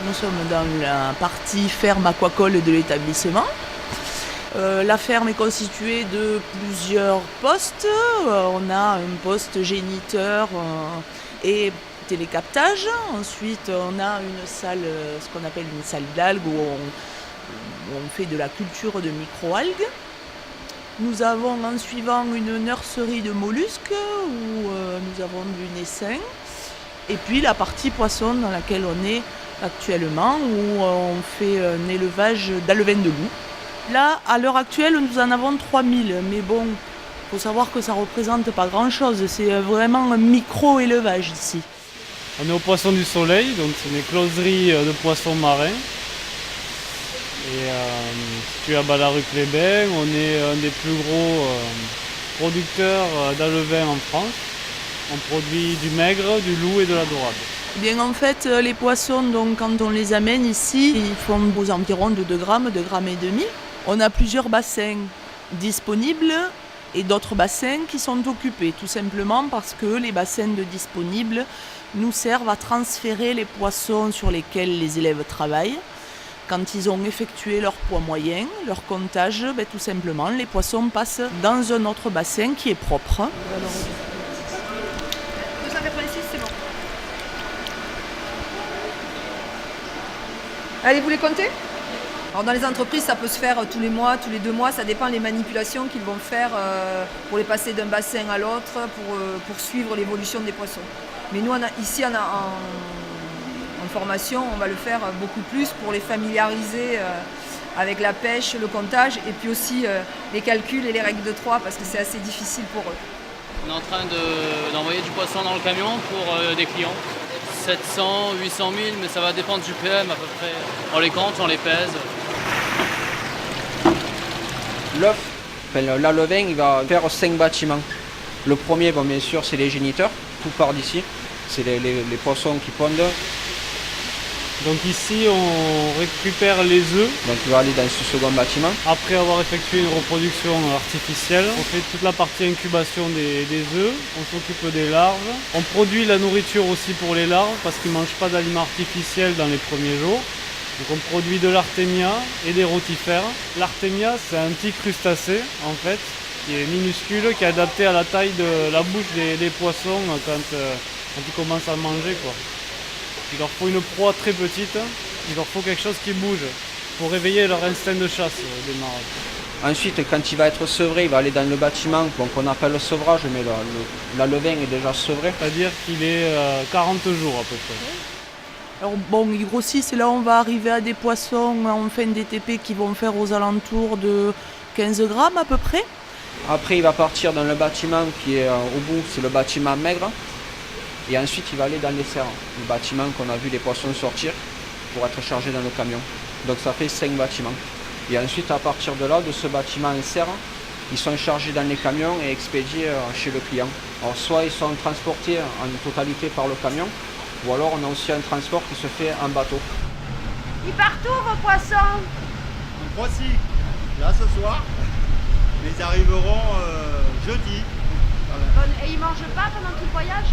Nous sommes dans la partie ferme aquacole de l'établissement. La ferme est constituée de plusieurs postes. On a un poste géniteur et télécaptage. Ensuite, on a une salle, ce qu'on appelle une salle d'algues où on fait de la culture de micro-algues. Nous avons en suivant une nurserie de mollusques où nous avons du naissin. Et puis la partie poisson dans laquelle on est actuellement où on fait un élevage d'alevins de loup. Là, à l'heure actuelle, nous en avons 3000. Mais bon, il faut savoir que ça ne représente pas grand-chose. C'est vraiment un micro-élevage ici. On est au Poisson du Soleil, donc c'est une écloserie de poissons marins. Et situé à Ballaruc-les-Bains, on est un des plus gros producteurs d'alevins en France. On produit du maigre, du loup et de la dorade. Bien, en fait, les poissons, donc, quand on les amène ici, ils font aux environs de 2 grammes, 2 grammes et demi. On a plusieurs bassins disponibles et d'autres bassins qui sont occupés, tout simplement parce que les bassins de disponibles nous servent à transférer les poissons sur lesquels les élèves travaillent. Quand ils ont effectué leur poids moyen, leur comptage, tout simplement, les poissons passent dans un autre bassin qui est propre. 286, c'est bon. Allez, vous les comptez ? Alors dans les entreprises, ça peut se faire tous les mois, tous les 2 mois, ça dépend des manipulations qu'ils vont faire pour les passer d'un bassin à l'autre, pour suivre l'évolution des poissons. Mais nous, ici, en formation, on va le faire beaucoup plus pour les familiariser avec la pêche, le comptage et puis aussi les calculs et les règles de 3 parce que c'est assez difficile pour eux. On est en train d'envoyer du poisson dans le camion pour des clients. 700, 800 000, mais ça va dépendre du PM à peu près. On les compte, on les pèse. L'œuf, l'alevain, il va faire 5 bâtiments. Le premier, bon, bien sûr, c'est les géniteurs, tout part d'ici. C'est les poissons qui pondent. Donc ici, on récupère les œufs. Donc il va aller dans ce second bâtiment. Après avoir effectué une reproduction artificielle, on fait toute la partie incubation des œufs, on s'occupe des larves. On produit la nourriture aussi pour les larves parce qu'ils ne mangent pas d'aliments artificiels dans les premiers jours. Donc on produit de l'artémia et des rotifères. L'artémia, c'est un petit crustacé en fait, qui est minuscule, qui est adapté à la taille de la bouche des poissons quand ils commencent à manger, quoi. Il leur faut une proie très petite, il leur faut quelque chose qui bouge pour réveiller leur instinct de chasse des marais. Ensuite, quand il va être sevré, il va aller dans le bâtiment qu'on appelle le sevrage, mais l'alevain est déjà sevré. C'est-à-dire qu'il est 40 jours à peu près. Alors bon, ils grossissent et là on va arriver à des poissons en fin d'éTP qui vont faire aux alentours de 15 grammes à peu près. Après, il va partir dans le bâtiment qui est au bout, c'est le bâtiment maigre. Et ensuite, il va aller dans les serres, le bâtiment qu'on a vu les poissons sortir pour être chargés dans le camion. Donc ça fait 5 bâtiments. Et ensuite, à partir de là, de ce bâtiment en serre, ils sont chargés dans les camions et expédiés chez le client. Alors soit ils sont transportés en totalité par le camion, ou alors on a aussi un transport qui se fait en bateau. Ils partent où vos poissons ? En Croatie, là ce soir, mais ils arriveront jeudi. Et ils mangent pas pendant tout le voyage ?